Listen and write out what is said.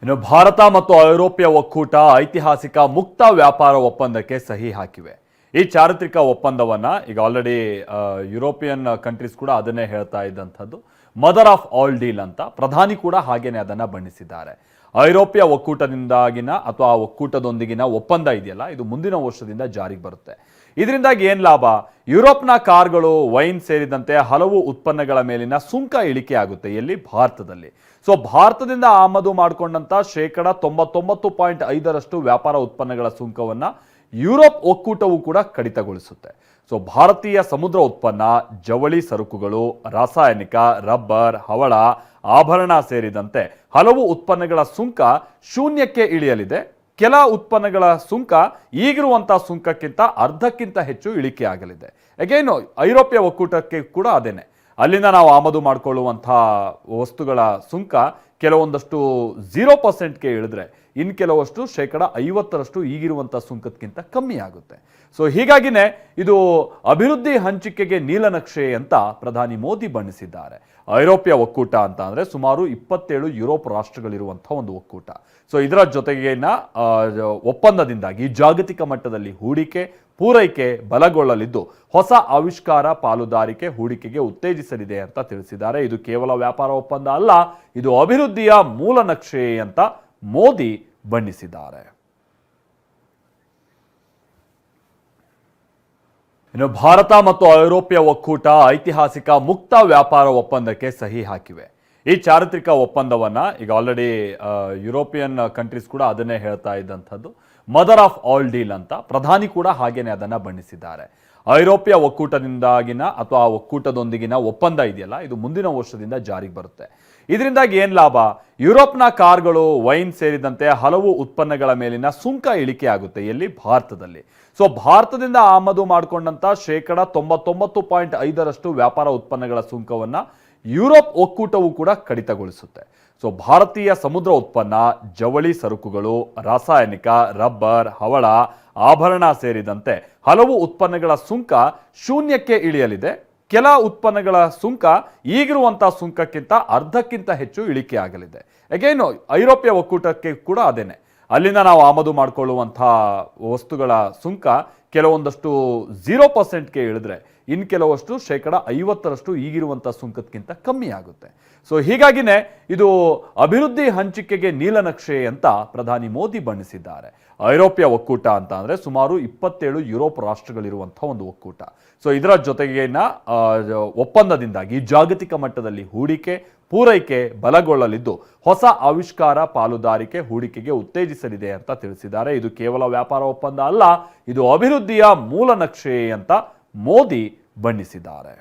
ಇನ್ನು ಭಾರತ ಮತ್ತು ಐರೋಪ್ಯ ಒಕ್ಕೂಟ ಐತಿಹಾಸಿಕ ಮುಕ್ತ ವ್ಯಾಪಾರ ಒಪ್ಪಂದಕ್ಕೆ ಸಹಿ ಹಾಕಿವೆ. ಈ ಚಾರಿತ್ರಿಕ ಒಪ್ಪಂದವನ್ನ ಈಗ ಆಲ್ರೆಡಿ ಯುರೋಪಿಯನ್ ಕಂಟ್ರೀಸ್ ಕೂಡ ಅದನ್ನೇ ಹೇಳ್ತಾ ಇದ್ದಂಥದ್ದು ಮದರ್ ಆಫ್ ಆಲ್ ಡೀಲ್ ಅಂತ. ಪ್ರಧಾನಿ ಕೂಡ ಹಾಗೇನೆ ಅದನ್ನ ಬಣ್ಣಿಸಿದ್ದಾರೆ. ಐರೋಪ್ಯ ಒಕ್ಕೂಟದಿಂದಾಗಿನ ಅಥವಾ ಒಕ್ಕೂಟದೊಂದಿಗಿನ ಒಪ್ಪಂದ ಇದೆಯಲ್ಲ, ಇದು ಮುಂದಿನ ವರ್ಷದಿಂದ ಜಾರಿಗೆ ಬರುತ್ತೆ. ಇದರಿಂದಾಗಿ ಏನ್ ಲಾಭ? ಯುರೋಪ್ನ ಕಾರ್ಗಳು, ವೈನ್ ಸೇರಿದಂತೆ ಹಲವು ಉತ್ಪನ್ನಗಳ ಮೇಲಿನ ಸುಂಕ ಇಳಿಕೆ ಆಗುತ್ತೆ. ಎಲ್ಲಿ? ಭಾರತದಲ್ಲಿ. ಸೊ ಭಾರತದಿಂದ ಆಮದು ಮಾಡಿಕೊಂಡಂತ 99.5% ವ್ಯಾಪಾರ ಉತ್ಪನ್ನಗಳ ಸುಂಕವನ್ನ ಯುರೋಪ್ ಒಕ್ಕೂಟವು ಕೂಡ ಕಡಿತಗೊಳಿಸುತ್ತೆ. ಸೊ ಭಾರತೀಯ ಸಮುದ್ರ ಉತ್ಪನ್ನ, ಜವಳಿ ಸರಕುಗಳು, ರಾಸಾಯನಿಕ, ರಬ್ಬರ್, ಹವಳ, ಆಭರಣ ಸೇರಿದಂತೆ ಹಲವು ಉತ್ಪನ್ನಗಳ ಸುಂಕ ಶೂನ್ಯಕ್ಕೆ ಇಳಿಯಲಿದೆ. ಕೆಲ ಉತ್ಪನ್ನಗಳ ಸುಂಕ ಈಗಿರುವಂತಹ ಸುಂಕಕ್ಕಿಂತ ಅರ್ಧಕ್ಕಿಂತ ಹೆಚ್ಚು ಇಳಿಕೆ ಆಗಲಿದೆ. ಯಾಕೇನು ಐರೋಪ್ಯ ಒಕ್ಕೂಟಕ್ಕೆ ಕೂಡ ಅದೇನೆ. ಅಲ್ಲಿಂದ ನಾವು ಆಮದು ಮಾಡಿಕೊಳ್ಳುವಂತಹ ವಸ್ತುಗಳ ಸುಂಕ ಕೆಲವೊಂದಷ್ಟು 0%ಗೆ ಇಳಿದ್ರೆ ಇನ್ನು ಕೆಲವಷ್ಟು 50% ಈಗಿರುವಂತಹ ಸುಂಕಕ್ಕಿಂತ ಕಮ್ಮಿ ಆಗುತ್ತೆ. ಸೊ ಹೀಗಾಗಿನೇ ಇದು ಅಭಿವೃದ್ಧಿ ಹಂಚಿಕೆಗೆ ನೀಲನಕ್ಷೆ ಅಂತ ಪ್ರಧಾನಿ ಮೋದಿ ಬಣ್ಣಿಸಿದ್ದಾರೆ. ಐರೋಪ್ಯ ಒಕ್ಕೂಟ ಅಂತ ಅಂದ್ರೆ ಸುಮಾರು 27 ಯುರೋಪ್ ರಾಷ್ಟ್ರಗಳಿರುವಂತಹ ಒಂದು ಒಕ್ಕೂಟ. ಸೊ ಇದರ ಜೊತೆಗಿನ ಒಪ್ಪಂದದಿಂದಾಗಿ ಜಾಗತಿಕ ಮಟ್ಟದಲ್ಲಿ ಹೂಡಿಕೆ, ಪೂರೈಕೆ ಬಲಗೊಳ್ಳಲಿದ್ದು ಹೊಸ ಆವಿಷ್ಕಾರ, ಪಾಲುದಾರಿಕೆ, ಹೂಡಿಕೆಗೆ ಉತ್ತೇಜಿಸಲಿದೆ ಅಂತ ತಿಳಿಸಿದ್ದಾರೆ. ಇದು ಕೇವಲ ವ್ಯಾಪಾರ ಒಪ್ಪಂದ ಅಲ್ಲ, ಇದು ಅಭಿವೃದ್ಧಿಯ ಮೂಲ ನಕ್ಷೆ ಅಂತ ಮೋದಿ ಬಣ್ಣಿಸಿದ್ದಾರೆ. ಇನ್ನು ಭಾರತ ಮತ್ತು ಐರೋಪ್ಯ ಒಕ್ಕೂಟ ಐತಿಹಾಸಿಕ ಮುಕ್ತ ವ್ಯಾಪಾರ ಒಪ್ಪಂದಕ್ಕೆ ಸಹಿ ಹಾಕಿವೆ. ಈ ಚಾರಿತ್ರಿಕ ಒಪ್ಪಂದವನ್ನ ಈಗ ಆಲ್ರೆಡಿ ಯುರೋಪಿಯನ್ ಕಂಟ್ರೀಸ್ ಕೂಡ ಅದನ್ನೇ ಹೇಳ್ತಾ ಇದ್ದಂಥದ್ದು ಮದರ್ ಆಫ್ ಆಲ್ ಡೀಲ್ ಅಂತ. ಪ್ರಧಾನಿ ಕೂಡ ಹಾಗೇನೆ ಅದನ್ನ ಬಣ್ಣಿಸಿದ್ದಾರೆ. ಐರೋಪ್ಯ ಒಕ್ಕೂಟದಿಂದಾಗಿನ ಅಥವಾ ಒಕ್ಕೂಟದೊಂದಿಗಿನ ಒಪ್ಪಂದ ಇದೆಯಲ್ಲ, ಇದು ಮುಂದಿನ ವರ್ಷದಿಂದ ಜಾರಿಗೆ ಬರುತ್ತೆ. ಇದರಿಂದಾಗಿ ಏನ್ ಲಾಭ? ಯುರೋಪ್ನ ಕಾರ್ಗಳು, ವೈನ್ ಸೇರಿದಂತೆ ಹಲವು ಉತ್ಪನ್ನಗಳ ಮೇಲಿನ ಸುಂಕ ಇಳಿಕೆ ಆಗುತ್ತೆ. ಎಲ್ಲಿ? ಭಾರತದಲ್ಲಿ. ಸೊ ಭಾರತದಿಂದ ಆಮದು ಮಾಡಿಕೊಂಡಂತ 99.5% ವ್ಯಾಪಾರ ಉತ್ಪನ್ನಗಳ ಸುಂಕವನ್ನ ಯುರೋಪ್ ಒಕ್ಕೂಟವು ಕೂಡ ಕಡಿತಗೊಳಿಸುತ್ತೆ. ಸೊ ಭಾರತೀಯ ಸಮುದ್ರ ಉತ್ಪನ್ನ, ಜವಳಿ ಸರಕುಗಳು, ರಾಸಾಯನಿಕ, ರಬ್ಬರ್, ಹವಳ, ಆಭರಣ ಸೇರಿದಂತೆ ಹಲವು ಉತ್ಪನ್ನಗಳ ಸುಂಕ ಶೂನ್ಯಕ್ಕೆ ಇಳಿಯಲಿದೆ. ಕೆಲ ಉತ್ಪನ್ನಗಳ ಸುಂಕ ಈಗಿರುವಂತಹ ಸುಂಕಕ್ಕಿಂತ ಅರ್ಧಕ್ಕಿಂತ ಹೆಚ್ಚು ಇಳಿಕೆ ಆಗಲಿದೆ. ಯಾಕೇನು ಐರೋಪ್ಯ ಒಕ್ಕೂಟಕ್ಕೆ ಕೂಡ ಅದೇನೆ. ಅಲ್ಲಿಂದ ನಾವು ಆಮದು ಮಾಡಿಕೊಳ್ಳುವಂತಹ ವಸ್ತುಗಳ ಸುಂಕ ಕೆಲವೊಂದಷ್ಟು 0%ಗೆ ಇಳಿದ್ರೆ ಇನ್ನು ಕೆಲವಷ್ಟು 50% ಈಗಿರುವಂತಹ ಸುಂಕಕ್ಕಿಂತ ಕಮ್ಮಿ ಆಗುತ್ತೆ. ಸೊ ಹೀಗಾಗಿನೇ ಇದು ಅಭಿವೃದ್ಧಿ ಹಂಚಿಕೆಗೆ ನೀಲನಕ್ಷೆ ಅಂತ ಪ್ರಧಾನಿ ಮೋದಿ ಬಣ್ಣಿಸಿದ್ದಾರೆ. ಐರೋಪ್ಯ ಒಕ್ಕೂಟ ಅಂತ ಅಂದ್ರೆ ಸುಮಾರು 27 ಯುರೋಪ್ ರಾಷ್ಟ್ರಗಳಿರುವಂತಹ ಒಂದು ಒಕ್ಕೂಟ. ಸೊ ಇದರ ಜೊತೆಗಿನ ಒಪ್ಪಂದದಿಂದಾಗಿ ಜಾಗತಿಕ ಮಟ್ಟದಲ್ಲಿ ಹೂಡಿಕೆ, ಪೂರೈಕೆ ಬಲಗೊಳ್ಳಲಿದ್ದು ಹೊಸ ಆವಿಷ್ಕಾರ, ಪಾಲುದಾರಿಕೆ, ಹೂಡಿಕೆಗೆ ಉತ್ತೇಜಿಸಲಿದೆ ಅಂತ ತಿಳಿಸಿದ್ದಾರೆ. ಇದು ಕೇವಲ ವ್ಯಾಪಾರ ಒಪ್ಪಂದ ಅಲ್ಲ, ಇದು ಅಭಿವೃದ್ಧಿಯ ಮೂಲ ನಕ್ಷೆ ಅಂತ ಮೋದಿ ಬಣ್ಣಿಸಿದ್ದಾರೆ.